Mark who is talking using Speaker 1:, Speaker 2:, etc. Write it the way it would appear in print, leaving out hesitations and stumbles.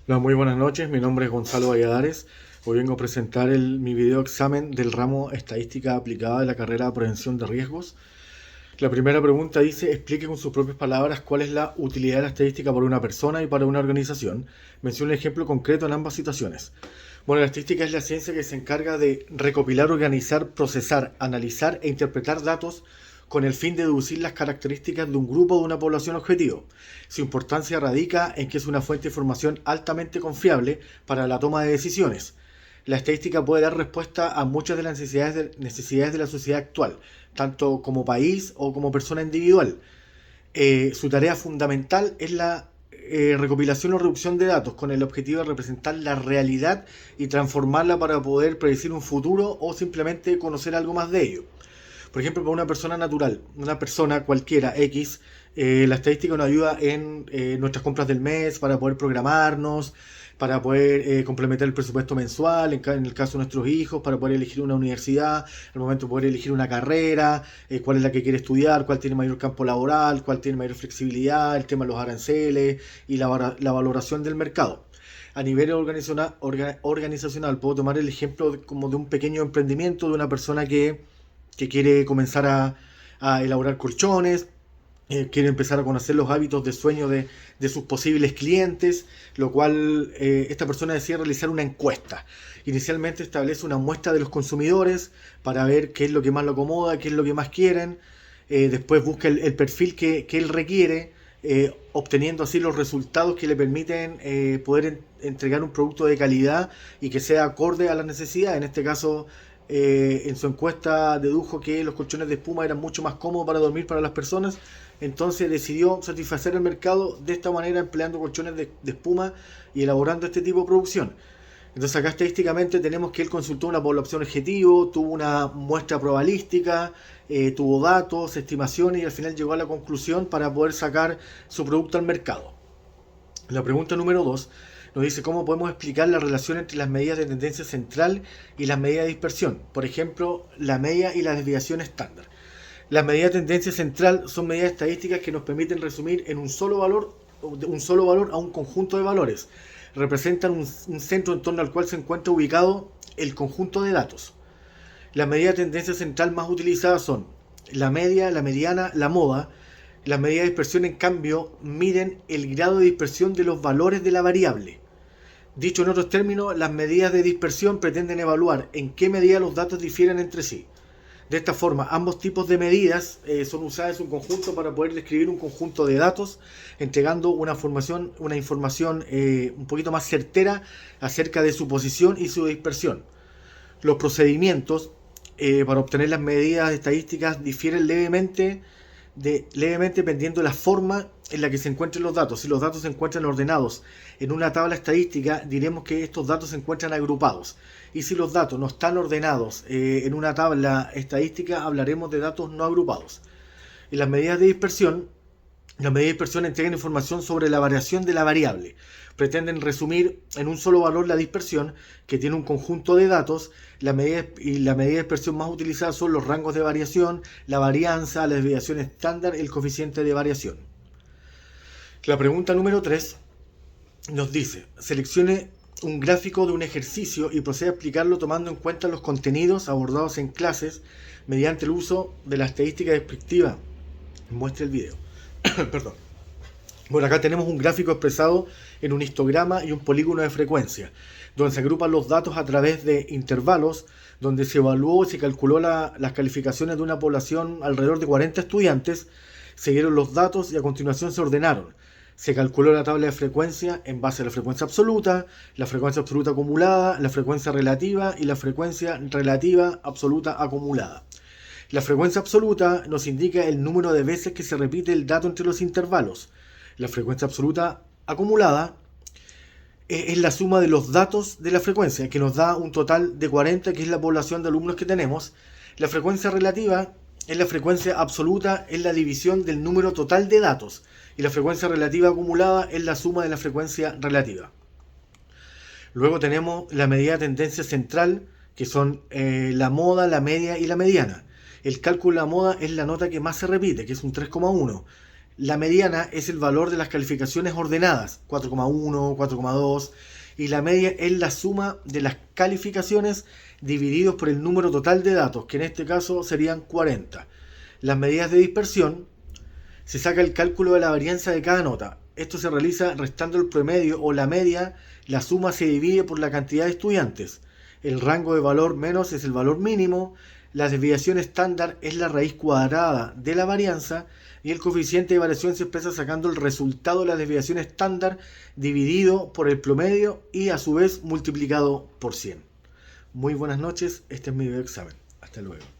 Speaker 1: Hola, muy buenas noches. Mi nombre es Gonzalo Valladares. Hoy vengo a presentar mi video examen del ramo Estadística Aplicada de la carrera de Prevención de Riesgos. La primera pregunta dice: explique con sus propias palabras cuál es la utilidad de la estadística para una persona y para una organización. Menciona un ejemplo concreto en ambas situaciones. Bueno, la estadística es la ciencia que se encarga de recopilar, organizar, procesar, analizar e interpretar datos con el fin de deducir las características de un grupo o de una población objetivo. Su importancia radica en que es una fuente de información altamente confiable para la toma de decisiones. La estadística puede dar respuesta a muchas de las necesidades de la sociedad actual, tanto como país o como persona individual. Su tarea fundamental es la recopilación o reducción de datos con el objetivo de representar la realidad y transformarla para poder predecir un futuro o simplemente conocer algo más de ello. Por ejemplo, para una persona natural, una persona cualquiera X, la estadística nos ayuda en nuestras compras del mes para poder programarnos, para poder complementar el presupuesto mensual, en el caso de nuestros hijos, para poder elegir una universidad, al momento de poder elegir una carrera, cuál es la que quiere estudiar, cuál tiene mayor campo laboral, cuál tiene mayor flexibilidad, el tema de los aranceles y la valoración del mercado. A nivel organizacional puedo tomar el ejemplo como de un pequeño emprendimiento de una persona que quiere comenzar a elaborar colchones, quiere empezar a conocer los hábitos de sueño de sus posibles clientes, lo cual esta persona decide realizar una encuesta. Inicialmente establece una muestra de los consumidores para ver qué es lo que más lo acomoda, qué es lo que más quieren. Después busca el perfil que él requiere, obteniendo así los resultados que le permiten poder entregar un producto de calidad y que sea acorde a la necesidad. En este caso, en su encuesta dedujo que los colchones de espuma eran mucho más cómodos para dormir para las personas, entonces decidió satisfacer el mercado de esta manera, empleando colchones de espuma y elaborando este tipo de producción. Entonces acá estadísticamente tenemos que él consultó una población objetivo, tuvo una muestra probabilística, tuvo datos, estimaciones y al final llegó a la conclusión para poder sacar su producto al mercado. La pregunta número 2 nos dice cómo podemos explicar la relación entre las medidas de tendencia central y las medidas de dispersión. Por ejemplo, la media y la desviación estándar. Las medidas de tendencia central son medidas estadísticas que nos permiten resumir en un solo valor a un conjunto de valores. Representan un centro en torno al cual se encuentra ubicado el conjunto de datos. Las medidas de tendencia central más utilizadas son la media, la mediana, la moda. Las medidas de dispersión, en cambio, miden el grado de dispersión de los valores de la variable. Dicho en otros términos, las medidas de dispersión pretenden evaluar en qué medida los datos difieren entre sí. De esta forma, ambos tipos de medidas son usadas en un conjunto para poder describir un conjunto de datos, entregando una información un poquito más certera acerca de su posición y su dispersión. Los procedimientos para obtener las medidas estadísticas difieren levemente dependiendo de la forma en la que se encuentren los datos. Si los datos se encuentran ordenados en una tabla estadística, diremos que estos datos se encuentran agrupados. Y si los datos no están ordenados en una tabla estadística, hablaremos de datos no agrupados. Y las medidas de dispersión entregan información sobre la variación de la variable. Pretenden resumir en un solo valor la dispersión, que tiene un conjunto de datos. La medida de dispersión más utilizada son los rangos de variación, la varianza, la desviación estándar, el coeficiente de variación. La pregunta número 3 nos dice: seleccione un gráfico de un ejercicio y procede a explicarlo tomando en cuenta los contenidos abordados en clases mediante el uso de la estadística descriptiva. Muestre el video. Perdón. Bueno, acá tenemos un gráfico expresado en un histograma y un polígono de frecuencia, donde se agrupan los datos a través de intervalos, donde se evaluó y se calculó las calificaciones de una población alrededor de 40 estudiantes, se dieron los datos y a continuación se ordenaron. Se calculó la tabla de frecuencia en base a la frecuencia absoluta acumulada, la frecuencia relativa y la frecuencia relativa absoluta acumulada. La frecuencia absoluta nos indica el número de veces que se repite el dato entre los intervalos. La frecuencia absoluta acumulada es la suma de los datos de la frecuencia, que nos da un total de 40, que es la población de alumnos que tenemos. La frecuencia relativa es la frecuencia absoluta, es la división del número total de datos. Y la frecuencia relativa acumulada es la suma de la frecuencia relativa. Luego tenemos la medida de tendencia central, que son la moda, la media y la mediana. El cálculo de la moda es la nota que más se repite, que es un 3,1. La mediana es el valor de las calificaciones ordenadas, 4,1, 4,2, y la media es la suma de las calificaciones divididos por el número total de datos, que en este caso serían 40. Las medidas de dispersión: se saca el cálculo de la varianza de cada nota. Esto se realiza restando el promedio o la media, la suma se divide por la cantidad de estudiantes. El rango de valor menos es el valor mínimo, la desviación estándar es la raíz cuadrada de la varianza y el coeficiente de variación se expresa sacando el resultado de la desviación estándar dividido por el promedio y a su vez multiplicado por 100. Muy buenas noches, este es mi video examen. Hasta luego.